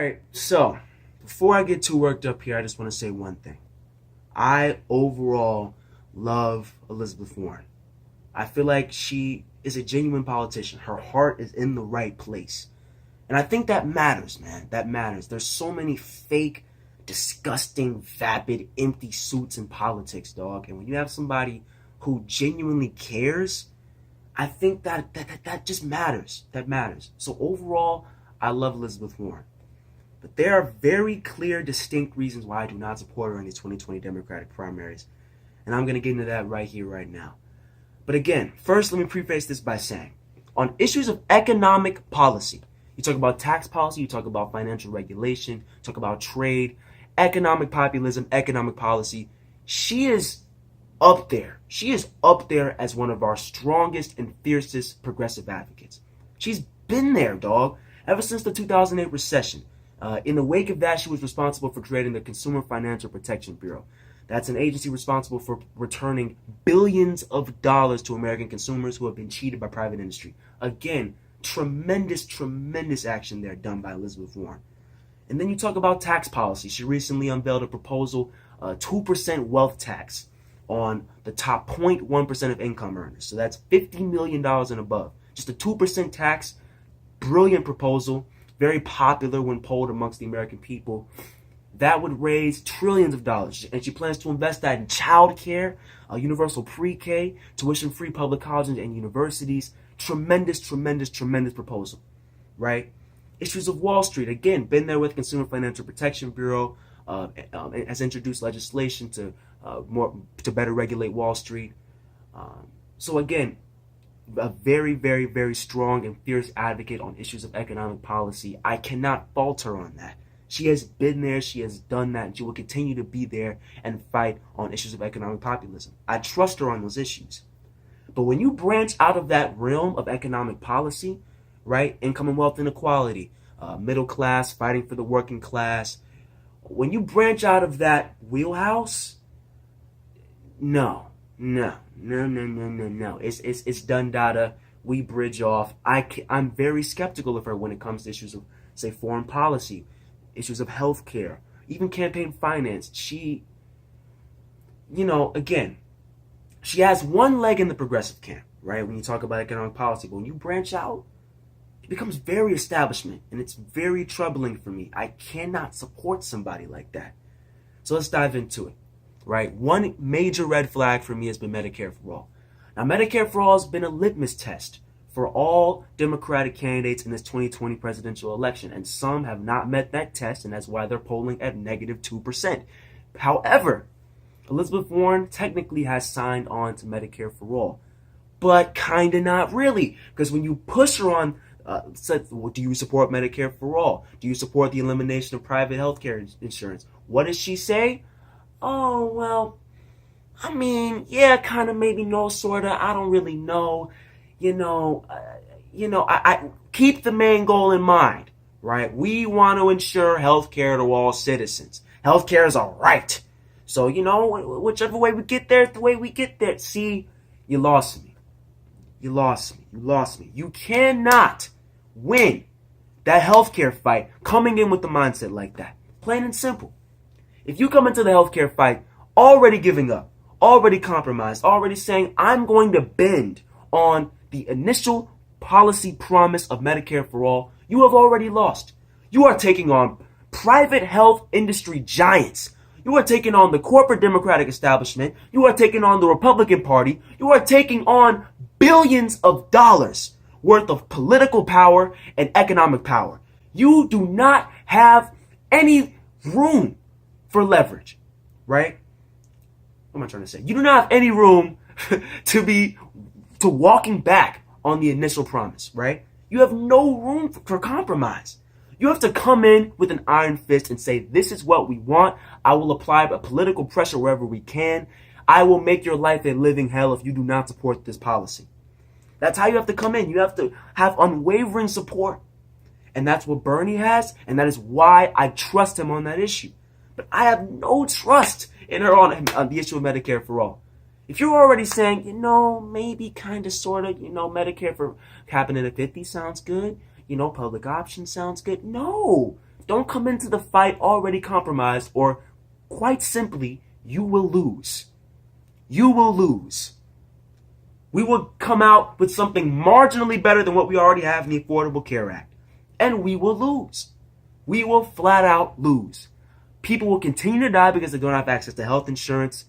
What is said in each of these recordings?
right, so before I get too worked up here, I just want to say one thing. I overall love Elizabeth Warren. I feel like she is a genuine politician. Her heart is in the right place. And I think that matters, man. That matters. There's so many fake, disgusting, vapid, empty suits in politics, dog. And when you have somebody who genuinely cares, I think that just matters. That matters. So overall, I love Elizabeth Warren. But there are very clear, distinct reasons why I do not support her in the 2020 Democratic primaries. And I'm going to get into that right here, right now. But again, first, let me preface this by saying, on issues of economic policy, you talk about tax policy, you talk about financial regulation, you talk about trade, economic populism, economic policy, she is up there. She is up there as one of our strongest and fiercest progressive advocates. She's been there, dog, ever since the 2008 recession. In the wake of that, she was responsible for creating the Consumer Financial Protection Bureau. That's an agency responsible for returning billions of dollars to American consumers who have been cheated by private industry. Again, tremendous action there done by Elizabeth Warren. And then you talk about tax policy. She recently unveiled a proposal, 2% wealth tax on the top 0.1% of income earners. So that's $50 million and above. Just a 2% tax, brilliant proposal, very popular when polled amongst the American people. That would raise trillions of dollars. And she plans to invest that in child care, universal pre-K, tuition-free public colleges and universities. Tremendous proposal, right? Issues of Wall Street, again, been there with Consumer Financial Protection Bureau, has introduced legislation to better regulate Wall Street. So again, a very strong and fierce advocate on issues of economic policy. I cannot fault her on that. She has been there, she has done that, and she will continue to be there and fight on issues of economic populism. I trust her on those issues. But when you branch out of that realm of economic policy, right, income and wealth inequality, middle class, fighting for the working class, when you branch out of that wheelhouse, no. It's done data. We bridge off. I'm very skeptical of her when it comes to issues of, say, foreign policy, issues of healthcare, even campaign finance. She, again, she has one leg in the progressive camp, right? When you talk about economic policy, but when you branch out, it becomes very establishment, and it's very troubling for me. I cannot support somebody like that. So let's dive into it, right? One major red flag for me has been Medicare for All. Now, Medicare for All has been a litmus test for all Democratic candidates in this 2020 presidential election, and some have not met that test, and that's why they're polling at negative 2%. However, Elizabeth Warren technically has signed on to Medicare for All, but kind of not really, because when you push her on, do you support Medicare for All? Do you support the elimination of private health care insurance? What does she say? Oh, well, I mean, yeah, kind of, maybe, no, sort of, I don't really know. I keep the main goal in mind, right? We want to ensure health care to all citizens. Health care is a right. So, whichever way we get there, it's the way we get there. See, you lost me. You lost me. You cannot win that healthcare fight coming in with the mindset like that. Plain and simple. If you come into the healthcare fight already giving up, already compromised, already saying, I'm going to bend on the initial policy promise of Medicare for All, you have already lost. You are taking on private health industry giants. You are taking on the corporate Democratic establishment. You are taking on the Republican Party. You are taking on billions of dollars worth of political power and economic power. You do not have any room for leverage, right? What am I trying to say? You do not have any room to walking back on the initial promise, right? You have no room for compromise. You have to come in with an iron fist and say, this is what we want. I will apply political pressure wherever we can. I will make your life a living hell if you do not support this policy. That's how you have to come in. You have to have unwavering support. And that's what Bernie has, and that is why I trust him on that issue. But I have no trust in her on the issue of Medicare for All. If you're already saying, maybe kind of, sort of, Medicare for capping it at 50 sounds good, public option sounds good. No, Don't come into the fight already compromised, or quite simply, you will lose. You will lose. We will come out with something marginally better than what we already have in the Affordable Care Act. And we will lose. We will flat out lose. People will continue to die because they don't have access to health insurance.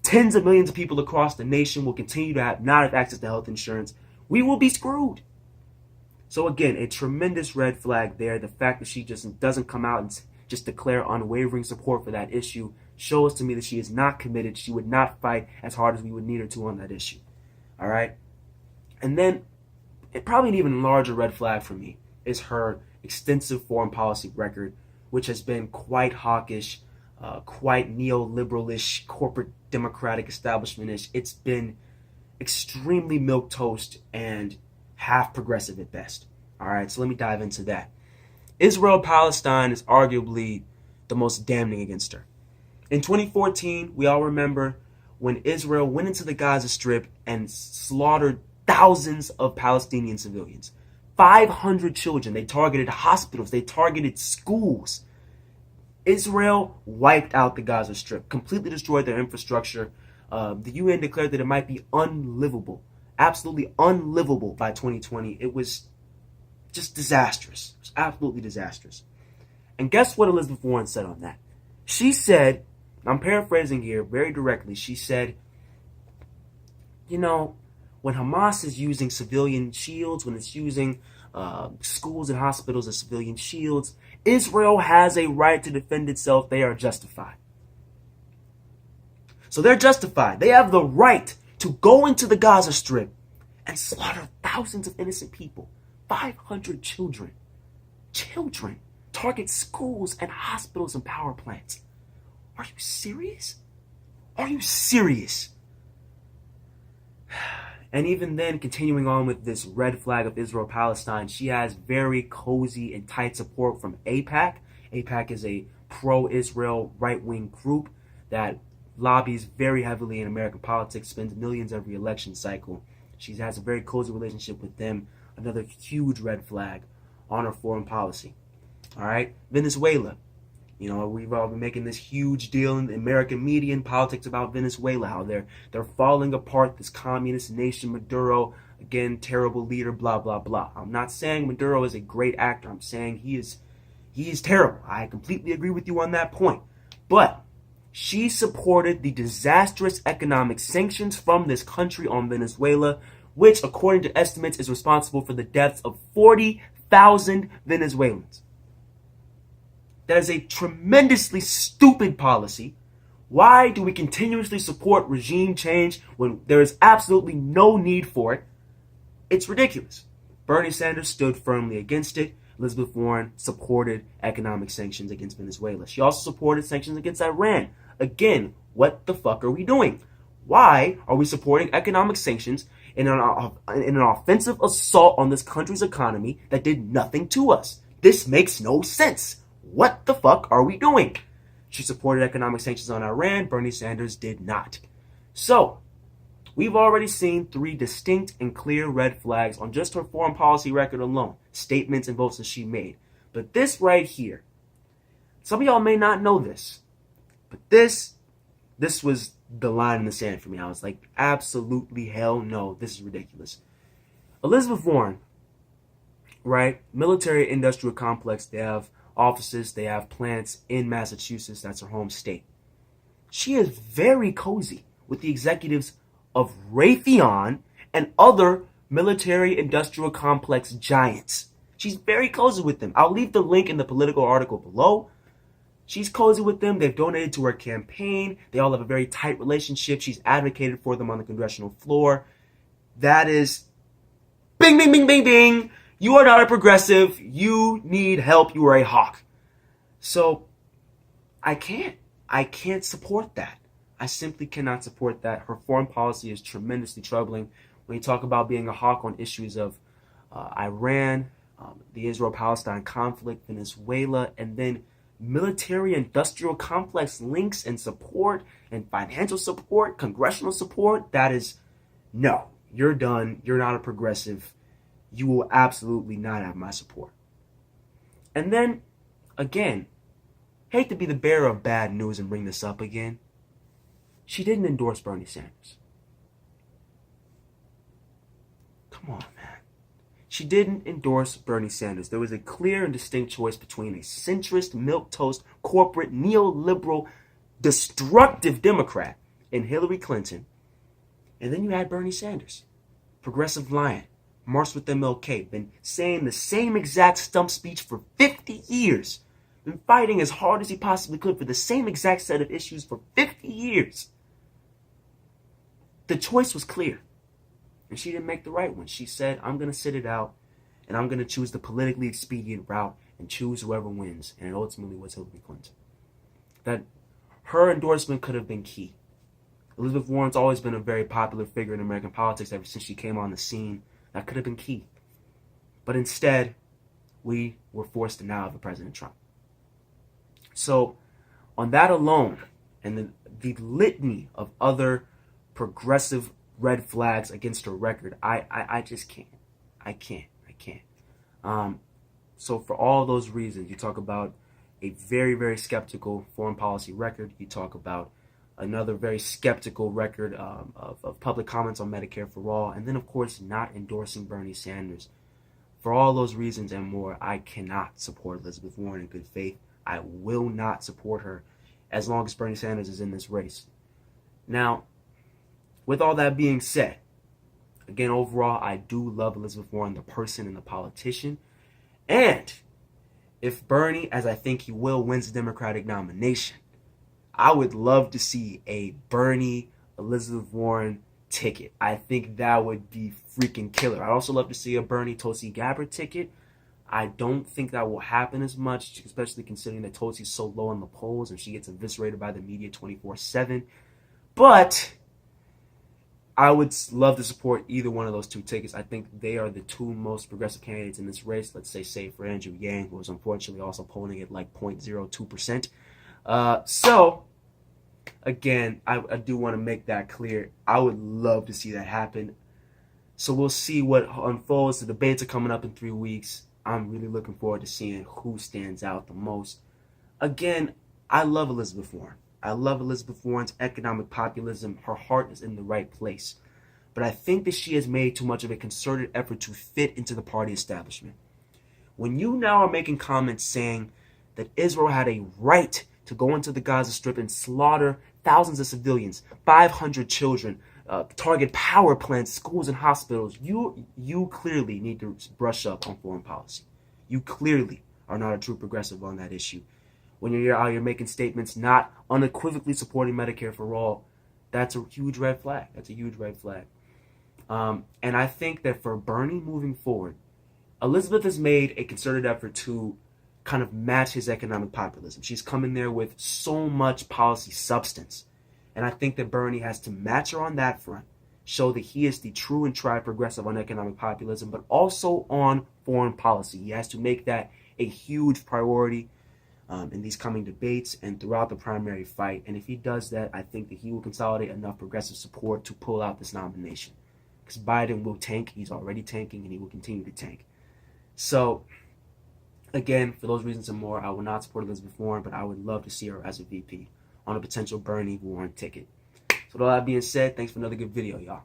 Tens of millions of people across the nation will continue to not have access to health insurance. We will be screwed. So again, a tremendous red flag there. The fact that she just doesn't come out and just declare unwavering support for that issue shows to me that she is not committed. She would not fight as hard as we would need her to on that issue. All right? And then, probably an even larger red flag for me is her extensive foreign policy record, which has been quite hawkish, quite neoliberalish, corporate democratic establishment-ish. It's been extremely milquetoast and half progressive at best. All right, so let me dive into that. Israel-Palestine is arguably the most damning against her. In 2014, we all remember when Israel went into the Gaza Strip and slaughtered thousands of Palestinian civilians. 500 children. They targeted hospitals. They targeted schools. Israel wiped out the Gaza Strip, completely destroyed their infrastructure. The UN declared that it might be unlivable, absolutely unlivable by 2020. It was just disastrous. It was absolutely disastrous. And guess what Elizabeth Warren said on that? She said, I'm paraphrasing here very directly, she said, you know, when Hamas is using civilian shields, when it's using schools and hospitals as civilian shields, Israel has a right to defend itself. They are justified. So they're justified. They have the right to go into the Gaza Strip and slaughter thousands of innocent people. 500 children. Children. Target schools and hospitals and power plants. Are you serious? Are you serious? And even then, continuing on with this red flag of Israel-Palestine, she has very cozy and tight support from AIPAC. AIPAC is a pro-Israel right-wing group that lobbies very heavily in American politics, spends millions every election cycle. She has a very cozy relationship with them. Another huge red flag on her foreign policy. All right, Venezuela. You know, we've all been making this huge deal in the American media and politics about Venezuela, how they're falling apart, this communist nation, Maduro, again, terrible leader, blah, blah, blah. I'm not saying Maduro is a great actor. I'm saying he is terrible. I completely agree with you on that point. But she supported the disastrous economic sanctions from this country on Venezuela, which, according to estimates, is responsible for the deaths of 40,000 Venezuelans. That is a tremendously stupid policy. Why do we continuously support regime change when there is absolutely no need for it? It's ridiculous. Bernie Sanders stood firmly against it. Elizabeth Warren supported economic sanctions against Venezuela. She also supported sanctions against Iran. Again, what the fuck are we doing? Why are we supporting economic sanctions in an offensive assault on this country's economy that did nothing to us? This makes no sense. What the fuck are we doing? She supported economic sanctions on Iran. Bernie Sanders did not. So, we've already seen 3 distinct and clear red flags on just her foreign policy record alone. Statements and votes that she made. But this right here, some of y'all may not know this, but this was the line in the sand for me. I was like, absolutely hell no, this is ridiculous. Elizabeth Warren, right? Military industrial complex, they have offices, they have plants in Massachusetts. That's her home state. She is very cozy with the executives of Raytheon and other military industrial complex giants. She's very cozy with them. I'll leave the link in the Politico article below. She's cozy with them. They've donated to her campaign. They all have a very tight relationship. She's advocated for them on the congressional floor. That is bing, bing, bing, bing, bing. You are not a progressive. You need help. You are a hawk. So I can't support that. I simply cannot support that. Her foreign policy is tremendously troubling. When you talk about being a hawk on issues of Iran, the Israel-Palestine conflict, Venezuela, and then military-industrial complex links and support and financial support, congressional support, that is, no, you're done. You're not a progressive. You will absolutely not have my support. And then again, hate to be the bearer of bad news and bring this up again. She didn't endorse Bernie Sanders. Come on, man. She didn't endorse Bernie Sanders. There was a clear and distinct choice between a centrist, milquetoast, corporate, neoliberal, destructive Democrat in Hillary Clinton. And then you had Bernie Sanders, progressive lion, marched with MLK, been saying the same exact stump speech for 50 years, been fighting as hard as he possibly could for the same exact set of issues for 50 years. The choice was clear. And she didn't make the right one. She said, I'm going to sit it out, and I'm going to choose the politically expedient route and choose whoever wins. And it ultimately was Hillary Clinton. That her endorsement could have been key. Elizabeth Warren's always been a very popular figure in American politics ever since she came on the scene. That could have been key. But instead, we were forced to now have President Trump. So, on that alone, and the litany of other progressive red flags against her record, I just can't. I can't. So for all those reasons, you talk about a very, very skeptical foreign policy record. You talk about another very skeptical record of public comments on Medicare for all. And then, of course, not endorsing Bernie Sanders. For all those reasons and more, I cannot support Elizabeth Warren in good faith. I will not support her as long as Bernie Sanders is in this race. Now, with all that being said, again, overall, I do love Elizabeth Warren, the person and the politician. And if Bernie, as I think he will, wins the Democratic nomination, I would love to see a Bernie Elizabeth Warren ticket. I think that would be freaking killer. I'd also love to see a Bernie Tulsi Gabbard ticket. I don't think that will happen as much, especially considering that Tulsi's so low in the polls and she gets eviscerated by the media 24/7. But I would love to support either one of those two tickets. I think they are the two most progressive candidates in this race. Let's say, save for Andrew Yang, who is unfortunately also polling at like 0.02%. So, again, I do want to make that clear. I would love to see that happen. So we'll see what unfolds. The debates are coming up in 3 weeks. I'm really looking forward to seeing who stands out the most. Again, I love Elizabeth Warren. I love Elizabeth Warren's economic populism. Her heart is in the right place. But I think that she has made too much of a concerted effort to fit into the party establishment. When you now are making comments saying that Israel had a right to go into the Gaza Strip and slaughter thousands of civilians, 500 children, target power plants, schools, and hospitals, you clearly need to brush up on foreign policy. You clearly are not a true progressive on that issue. When you're out here making statements not unequivocally supporting Medicare for all, that's a huge red flag. That's a huge red flag. And I think that for Bernie moving forward, Elizabeth has made a concerted effort to kind of match his economic populism. She's come in there with so much policy substance. And I think that Bernie has to match her on that front, show that he is the true and tried progressive on economic populism, but also on foreign policy. He has to make that a huge priority in these coming debates and throughout the primary fight. And if he does that, I think that he will consolidate enough progressive support to pull out this nomination. Because Biden will tank. He's already tanking, and he will continue to tank. So, again, for those reasons and more, I will not support Elizabeth Warren, but I would love to see her as a VP on a potential Bernie Warren ticket. So with all that being said, thanks for another good video, y'all.